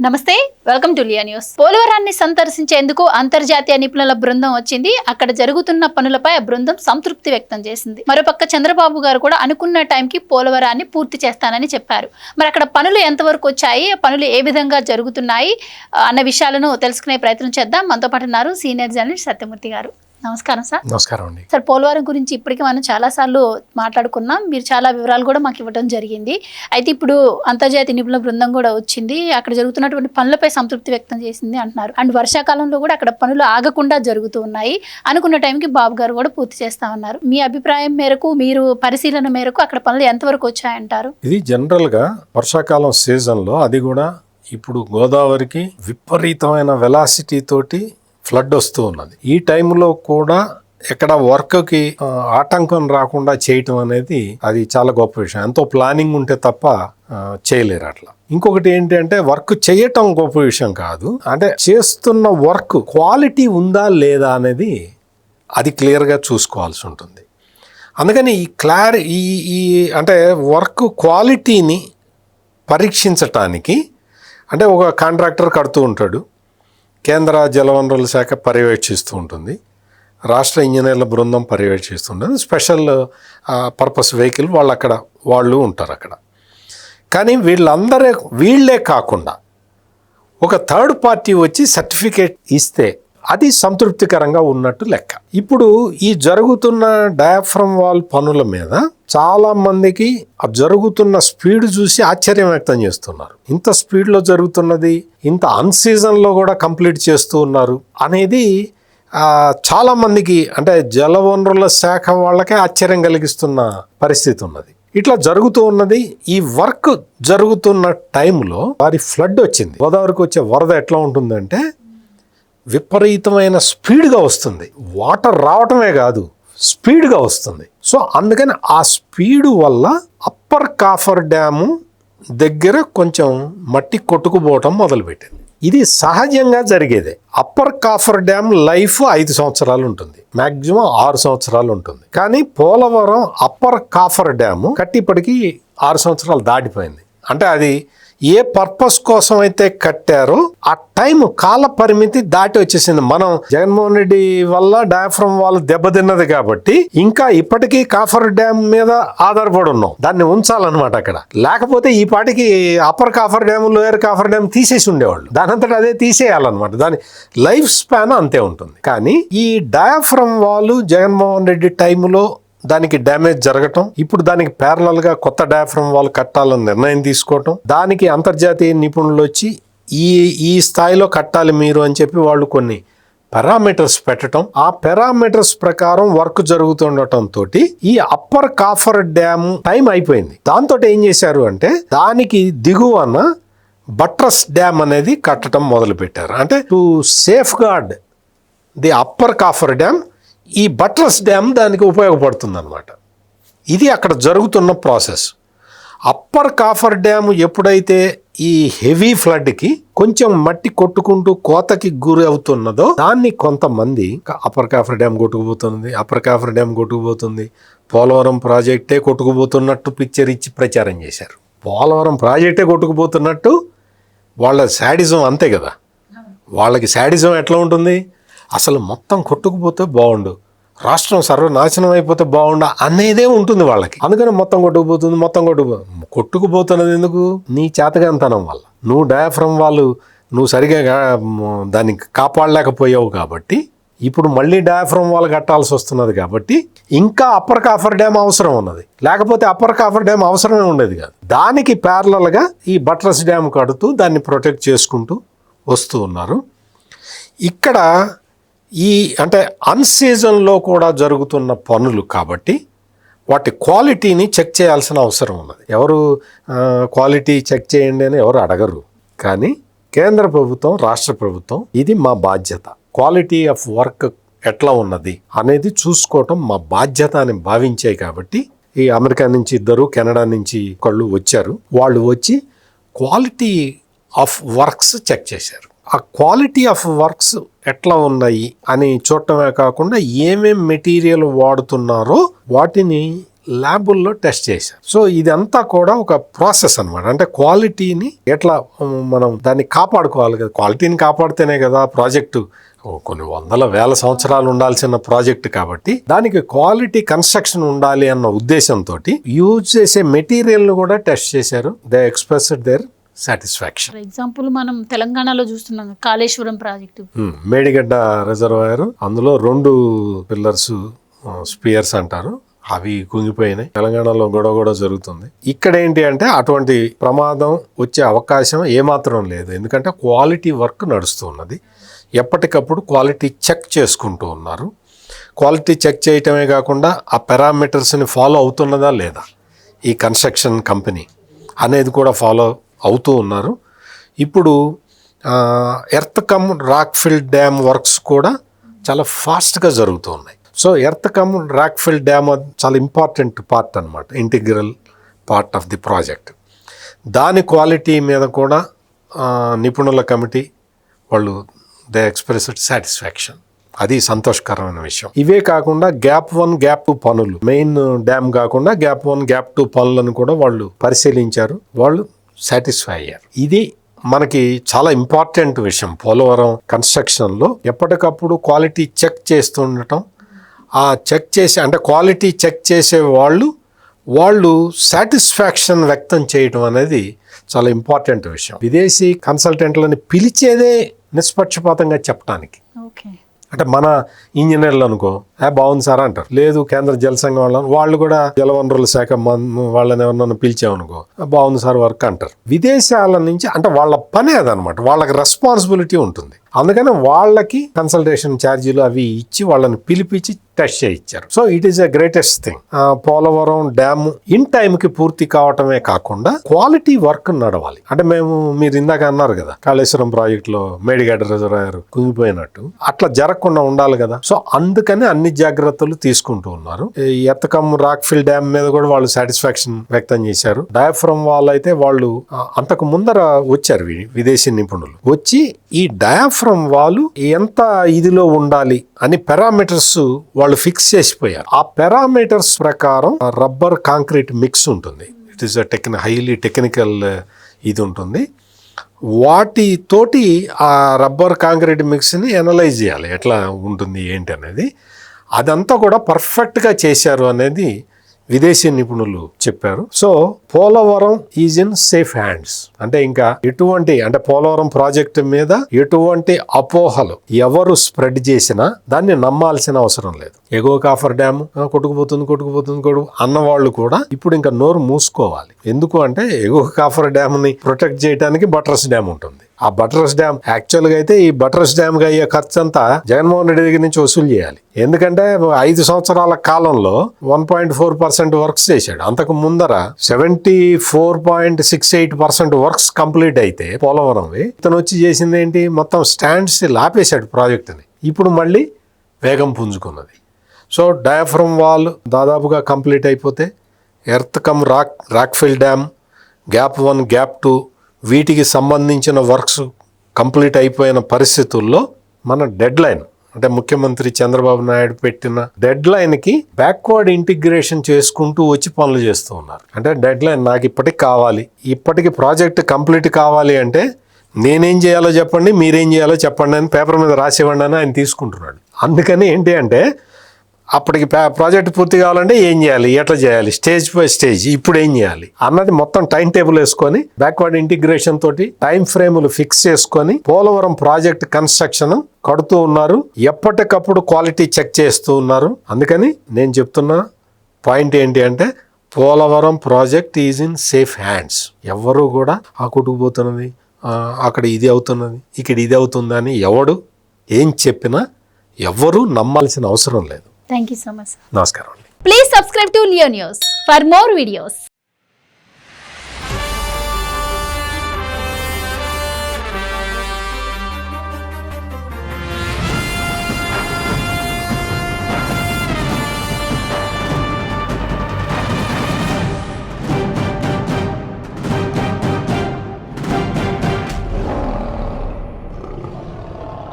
నమస్తే, welcome to Liya news. పోలవరాన్ని సందర్శించేందుకు అంతర్జాతీయ నిపుణుల బృందం వచ్చింది. అక్కడ జరుగుతున్న పనులపై ఆ బృందం సంతృప్తి వ్యక్తం చేసింది. మరోపక్క చంద్రబాబు గారు కూడా అనుకున్న టైంకి పోలవరాన్ని పూర్తి చేస్తానని చెప్పారు. మరి అక్కడ పనులు ఎంతవరకు వచ్చాయి, పనులు ఏ విధంగా జరుగుతున్నాయి అన్న విషయాలను తెలుసుకునే ప్రయత్నం చేద్దాం. మనతో పాటు ఉన్నారు సీనియర్ జర్నలిస్ట్ సత్యమూర్తి గారు. నమస్కారం సార్. నమస్కారం అండి. సార్, పోలవరం గురించి ఇప్పటికీ మనం చాలాసార్లు మాట్లాడుకున్నాం. మీరు చాలా వివరాలు కూడా మాకు ఇవ్వడం జరిగింది. అయితే ఇప్పుడు అంతర్జాతీయ నిపుణుల బృందం కూడా వచ్చింది. అక్కడ జరుగుతున్నటువంటి పనులపై సంతృప్తి వ్యక్తం చేసింది అంటున్నారు. అండ్ వర్షాకాలంలో కూడా అక్కడ పనులు ఆగకుండా జరుగుతూ ఉన్నాయి. అనుకున్న టైంకి బాబు గారు కూడా పూర్తి చేస్తామన్నారు. మీ అభిప్రాయం మేరకు, మీరు పరిశీలన మేరకు అక్కడ పనులు ఎంతవరకు వచ్చాయంటారు? ఇది జనరల్గా వర్షాకాలం సీజన్లో, అది కూడా ఇప్పుడు గోదావరికి విపరీతమైన వెలాసిటీ తోటి ఫ్లడ్ వస్తూ ఉన్నది. ఈ టైంలో కూడా ఎక్కడ వర్క్కి ఆటంకం రాకుండా చేయటం అనేది అది చాలా గొప్ప విషయం. ఎంతో ప్లానింగ్ ఉంటే తప్ప చేయలేరు అట్లా. ఇంకొకటి ఏంటి అంటే, వర్క్ చేయటం గొప్ప విషయం కాదు, అంటే చేస్తున్న వర్క్ క్వాలిటీ ఉందా లేదా అనేది అది క్లియర్గా చూసుకోవాల్సి ఉంటుంది. అందుకని ఈ అంటే వర్క్ క్వాలిటీని పరీక్షించటానికి అంటే ఒక కాంట్రాక్టర్ కడుతూ ఉంటాడు, కేంద్ర జలవనరుల శాఖ పర్యవేక్షిస్తూ ఉంటుంది, రాష్ట్ర ఇంజనీర్ల బృందం పర్యవేక్షిస్తుంటుంది, స్పెషల్ పర్పస్ వెహికల్ వాళ్ళు ఉంటారు అక్కడ. కానీ వీళ్ళే కాకుండా ఒక థర్డ్ పార్టీ వచ్చి సర్టిఫికేట్ ఇస్తే అది సంతృప్తికరంగా ఉన్నట్టు లెక్క. ఇప్పుడు ఈ జరుగుతున్న డయాఫ్రమ్ వాల్ పనుల మీద చాలా మందికి ఆ జరుగుతున్న స్పీడ్ చూసి ఆశ్చర్యం వ్యక్తం చేస్తున్నారు. ఇంత స్పీడ్లో జరుగుతున్నది, ఇంత అన్సీజన్లో కూడా కంప్లీట్ చేస్తూ ఉన్నారు అనేది చాలా మందికి, అంటే జలవనరుల శాఖ వాళ్ళకే ఆశ్చర్యం కలిగిస్తున్న పరిస్థితి ఉన్నది. ఇట్లా జరుగుతూ ఉన్నది. ఈ వర్క్ జరుగుతున్న టైంలో వారి ఫ్లడ్ వచ్చింది. గోదావరికి వచ్చే వరద ఎట్లా ఉంటుందంటే విపరీతమైన స్పీడ్గా వస్తుంది. వాటర్ రావటమే కాదు, స్పీడ్గా వస్తుంది. సో అందుకని ఆ స్పీడు వల్ల అప్పర్ కాఫర్ డ్యాము దగ్గర కొంచెం మట్టి కొట్టుకుపోవటం మొదలుపెట్టింది. ఇది సహజంగా జరిగేదే. అప్పర్ కాఫర్ డ్యామ్ లైఫ్ 5 సంవత్సరాలు ఉంటుంది, మ్యాక్సిమం 6 సంవత్సరాలు ఉంటుంది. కానీ పోలవరం అప్పర్ కాఫర్ డ్యాము కట్టిప్పటికీ 6 సంవత్సరాలు దాటిపోయింది. అంటే అది ఏ పర్పస్ కోసం అయితే కట్టారో ఆ టైం కాల పరిమితి దాటి వచ్చేసింది. మనం జగన్మోహన్ రెడ్డి వల్ల డయాఫ్రమ్ వాల్ దెబ్బతిన్నది కాబట్టి ఇంకా ఇప్పటికీ కాఫర్ డ్యామ్ మీద ఆధారపడి ఉన్నాం, దాన్ని ఉంచాలన్నమాట అక్కడ. లేకపోతే ఈ పాటికి upper coffer dam, lower coffer dam తీసేసి ఉండేవాళ్ళు. దానంతటా అదే తీసేయాలన్నమాట. దాని లైఫ్ స్పాన్ అంతే ఉంటుంది. కానీ ఈ డయాఫ్రమ్ వాల్ జగన్మోహన్ రెడ్డి టైంలో దానికి డ్యామేజ్ జరగటం, ఇప్పుడు దానికి ప్యారలల్ గా కొత్త డయాఫ్రమ్ వాల్ కట్టాలని నిర్ణయం తీసుకోవటం, దానికి అంతర్జాతీయ నిపుణులు వచ్చి ఈ స్థాయిలో కట్టాలి మీరు అని చెప్పి వాళ్ళు కొన్ని పారామీటర్స్ పెట్టడం, ఆ పారామీటర్స్ ప్రకారం వర్క్ జరుగుతుండటంతో ఈ అప్పర్ కాఫర్ డ్యామ్ టైం అయిపోయింది. దాంతో ఏం చేశారు అంటే దానికి దిగువన బట్రస్ డ్యామ్ అనేది కట్టడం మొదలు పెట్టారు. అంటే to safeguard the upper coffer dam ఈ బట్రస్ డ్యామ్ దానికి ఉపయోగపడుతుంది అన్నమాట. ఇది అక్కడ జరుగుతున్న ప్రాసెస్. అప్పర్ కాఫర్ డ్యామ్ ఎప్పుడైతే ఈ హెవీ ఫ్లడ్కి కొంచెం మట్టి కొట్టుకుంటూ కోతకి గురి అవుతున్నదో దాన్ని కొంతమంది అప్పర్ కాఫర్ డ్యామ్ కొట్టుకుపోతుంది, అప్పర్ కాఫర్ డ్యామ్ కొట్టుకుపోతుంది, పోలవరం ప్రాజెక్టే కొట్టుకుపోతున్నట్టు పిక్చర్ ఇచ్చి ప్రచారం చేశారు. పోలవరం ప్రాజెక్టే కొట్టుకుపోతున్నట్టు వాళ్ళ శాడిజం అంతే కదా. వాళ్ళకి శాడిజం ఎట్లా ఉంటుంది, అసలు మొత్తం కొట్టుకుపోతే బాగుండు, రాష్ట్రం సర్వనాశనం అయిపోతే బాగుండు అనేదే ఉంటుంది వాళ్ళకి. అందుకని మొత్తం కొట్టుకుపోతున్నది ఎందుకు? నీ చేతగాంతనం వల్ల. నువ్వు డయాఫ్రమ్ వాళ్ళు నువ్వు సరిగా దాన్ని కాపాడలేకపోయావు కాబట్టి ఇప్పుడు మళ్ళీ డయాఫ్రమ్ వాళ్ళు కట్టాల్సి వస్తున్నది. కాబట్టి ఇంకా అప్పర్ కాఫర్ డ్యామ్ అవసరం ఉన్నది, లేకపోతే అప్పర్ కాఫర్ డ్యామ్ అవసరమే ఉండేది కాదు. దానికి ప్యారలల్గా ఈ బట్రస్ డ్యామ్ కడుతూ దాన్ని ప్రొటెక్ట్ చేసుకుంటూ వస్తూ ఉన్నారు. ఇక్కడ అంటే అన్సీజన్లో కూడా జరుగుతున్న పనులు కాబట్టి వాటి క్వాలిటీని చెక్ చేయాల్సిన అవసరం ఉన్నది. ఎవరు క్వాలిటీ చెక్ చేయండి అని ఎవరు అడగరు. కానీ కేంద్ర ప్రభుత్వం, రాష్ట్ర ప్రభుత్వం ఇది మా బాధ్యత, క్వాలిటీ ఆఫ్ వర్క్ ఎట్లా ఉన్నది అనేది చూసుకోవటం మా బాధ్యత అని భావించాయి. కాబట్టి ఈ అమెరికా నుంచి 2, కెనడా నుంచి ఒకళ్ళు వచ్చారు. వాళ్ళు వచ్చి క్వాలిటీ ఆఫ్ వర్క్స్ చెక్ చేశారు. ఆ క్వాలిటీ ఆఫ్ వర్క్స్ ఎట్లా ఉన్నాయి అని చూడటమే కాకుండా ఏమేం మెటీరియల్ వాడుతున్నారో వాటిని ల్యాబుల్లో టెస్ట్ చేశారు. సో ఇదంతా కూడా ఒక ప్రాసెస్ అన్నమాట. అంటే క్వాలిటీని ఎట్లా మనం దాన్ని కాపాడుకోవాలి కదా, క్వాలిటీని కాపాడితేనే కదా ప్రాజెక్టు కొన్ని వందల వేల సంవత్సరాలు ఉండాల్సిన ప్రాజెక్ట్ కాబట్టి దానికి క్వాలిటీ కన్స్ట్రక్షన్ ఉండాలి అన్న ఉద్దేశంతో యూజ్ చేసే మెటీరియల్ ను కూడా టెస్ట్ చేశారు. They expressed their satisfaction. For example మనం తెలంగాణలో చూస్తున్నాం కాళేశ్వరం ప్రాజెక్టు, మేడిగడ్డ రిజర్వాయర్, అందులో 2 పిల్లర్స్ స్పియర్స్ అంటారు, అవి కుంగిపోయినాయి. తెలంగాణలో గొడవ జరుగుతుంది. ఇక్కడ ఏంటి అంటే అటువంటి ప్రమాదం వచ్చే అవకాశం ఏమాత్రం లేదు, ఎందుకంటే క్వాలిటీ వర్క్ నడుస్తున్నది. ఎప్పటికప్పుడు క్వాలిటీ చెక్ చేసుకుంటూ ఉన్నారు. క్వాలిటీ చెక్ చేయటమే కాకుండా ఆ పారామీటర్స్ని ఫాలో అవుతున్నదా లేదా ఈ కన్స్ట్రక్షన్ కంపెనీ అనేది కూడా ఫాలో అవుతూ ఉన్నారు. ఇప్పుడు earth cum rock fill dam works కూడా చాలా ఫాస్ట్గా జరుగుతూ ఉన్నాయి. So earth cum rock fill dam చాలా ఇంపార్టెంట్ పార్ట్ అనమాట, integral part of the project. దాని క్వాలిటీ మీద కూడా నిపుణుల కమిటీ వాళ్ళు దే ఎక్స్ప్రెస్డ్ సాటిస్ఫాక్షన్. అది సంతోషకరమైన విషయం. ఇవే కాకుండా గ్యాప్ 1 గ్యాప్ 2 పనులు, మెయిన్ డ్యామ్ కాకుండా గ్యాప్ 1 గ్యాప్ 2 పనులను కూడా వాళ్ళు పరిశీలించారు, వాళ్ళు సాటిస్ఫై అయ్యారు. ఇది మనకి చాలా ఇంపార్టెంట్ విషయం. పోలవరం కన్స్ట్రక్షన్లో ఎప్పటికప్పుడు క్వాలిటీ చెక్ చేస్తుండటం, ఆ చెక్ చేసే అంటే క్వాలిటీ చెక్ చేసే వాళ్ళు సాటిస్ఫాక్షన్ వ్యక్తం చేయడం అనేది చాలా ఇంపార్టెంట్ విషయం. విదేశీ కన్సల్టెంట్లని పిలిచేదే నిష్పక్షపాతంగా చెప్పడానికి. ఓకే, అంటే మన ఇంజనీర్లు అనుకో బాగుంది సార్ అంటారు, లేదు కేంద్ర జల సంఘం వాళ్ళు కూడా జలవనరుల శాఖ వాళ్ళని ఎవరన్నా పిలిచామనుకో బాగుంది సార్ వర్క్ అంటారు. విదేశాల నుంచి అంటే వాళ్ళ పనే అదనమాట, వాళ్ళకి రెస్పాన్సిబిలిటీ ఉంటుంది. అందుకని వాళ్ళకి కన్సల్టేషన్ ఛార్జీలు అవి ఇచ్చి వాళ్ళని పిలిపించి టెస్ట్ చేయించారు. So it is a greatest thing. Polavaram dam in టైంకి పూర్తి కావటమే కాకుండా క్వాలిటీ వర్క్ నడవాలి. అంటే మీరు ఇందాక అన్నారు కదా కాళేశ్వరం ప్రాజెక్టులో మేడిగడ్డ రిజర్వాయర్ కుంగిపోయినట్టు, అట్లా జరగకుండా ఉండాలి కదా. సో అందుకని అన్ని జాగ్రత్తలు తీసుకుంటూ ఉన్నారు. Earth cum rock fill dam మీద కూడా వాళ్ళు సాటిస్ఫాక్షన్ వ్యక్తం చేశారు. డయాఫ్రమ్ వాల్ అయితే వాళ్ళు అంతకు ముందర వచ్చారు విదేశీ నిపుణులు వచ్చి ఈ డయాఫ్రమ్ వాల్ ఎంత ఇదిలో ఉండాలి అని పారామీటర్స్ వాళ్ళు ఫిక్స్ చేసిపోయారు. ఆ పారామీటర్స్ ప్రకారం రబ్బర్ కాంక్రీట్ మిక్స్ ఉంటుంది. ఇట్ ఈస్ హైలీ టెక్నికల్ ఇది ఉంటుంది. వాటితోటి ఆ రబ్బర్ కాంక్రీట్ మిక్స్ని అనలైజ్ చేయాలి, ఎట్లా ఉంటుంది ఏంటి అనేది. అదంతా కూడా పర్ఫెక్ట్గా చేశారు అనేది విదేశీ నిపుణులు చెప్పారు. So Polavaram is in safe hands. అంటే ఇంకా అంటే పోలవరం ప్రాజెక్టు మీద ఎటువంటి అపోహలు ఎవరు స్ప్రెడ్ చేసినా దాన్ని నమ్మాల్సిన అవసరం లేదు. ఎగువ కాఫర్ డ్యామ్ కొట్టుకుపోతుంది అన్నవాళ్ళు కూడా ఇప్పుడు ఇంకా నోరు మూసుకోవాలి. ఎందుకు అంటే ఎగువ కాఫర్ డ్యామ్ ని ప్రొటెక్ట్ చేయడానికి బట్రస్ డ్యామ్ ఉంటుంది. ఆ బట్రస్ డ్యామ్ యాక్చువల్గా అయితే ఈ బట్రస్ డ్యామ్ గా అయ్యే ఖర్చు అంతా జగన్మోహన్ రెడ్డి దగ్గర నుంచి వసూలు చేయాలి. ఎందుకంటే 5 సంవత్సరాల కాలంలో 1.4% వర్క్స్ చేశాడు. అంతకు ముందర 74.68% వర్క్స్ కంప్లీట్ అయితే పోలవరంవి ఇతను వచ్చి చేసింది ఏంటి, మొత్తం స్టాండ్స్ లాపేశాడు ప్రాజెక్టుని. ఇప్పుడు మళ్ళీ వేగం పుంజుకున్నది. సో డయాఫ్రమ్ వాల్ దాదాపుగా కంప్లీట్ అయిపోతే earth cum rock fill dam gap 1 gap 2 వీటికి సంబంధించిన వర్క్స్ కంప్లీట్ అయిపోయిన పరిస్థితుల్లో మన డెడ్ లైన్ అంటే ముఖ్యమంత్రి చంద్రబాబు నాయుడు పెట్టిన డెడ్ లైన్కి బ్యాక్వర్డ్ ఇంటిగ్రేషన్ చేసుకుంటూ వచ్చి పనులు చేస్తూ ఉన్నారు. అంటే డెడ్ లైన్ నాకు ఇప్పటికి ప్రాజెక్ట్ కంప్లీట్ కావాలి అంటే నేనేం చేయాలో చెప్పండి, మీరేం చేయాలో చెప్పండి అని పేపర్ మీద రాసివ్వండి అని ఆయన తీసుకుంటున్నాడు. అందుకని ఏంటి అంటే అప్పటికి ప్రాజెక్ట్ పూర్తి కావాలంటే ఏం చేయాలి, ఎట్లా చేయాలి, స్టేజ్ బై స్టేజ్ ఇప్పుడు ఏం చేయాలి అన్నది మొత్తం టైం టేబుల్ వేసుకొని బ్యాక్వర్డ్ ఇంటిగ్రేషన్ తోటి టైం ఫ్రేములు ఫిక్స్ చేసుకొని పోలవరం ప్రాజెక్ట్ కన్స్ట్రక్షన్ కడుతూ ఉన్నారు. ఎప్పటికప్పుడు క్వాలిటీ చెక్ చేస్తూ ఉన్నారు. అందుకని నేను చెప్తున్న పాయింట్ ఏంటి అంటే Polavaram project is in safe hands. ఎవరు కూడా కొట్టుకుపోతున్నది, అక్కడ ఇది అవుతున్నది, ఇక్కడ ఇది అవుతుందని ఎవడు ఏం చెప్పినా ఎవరు నమ్మాల్సిన అవసరం లేదు. Thank you so much. నమస్కారం. Please subscribe to Leo news for more videos.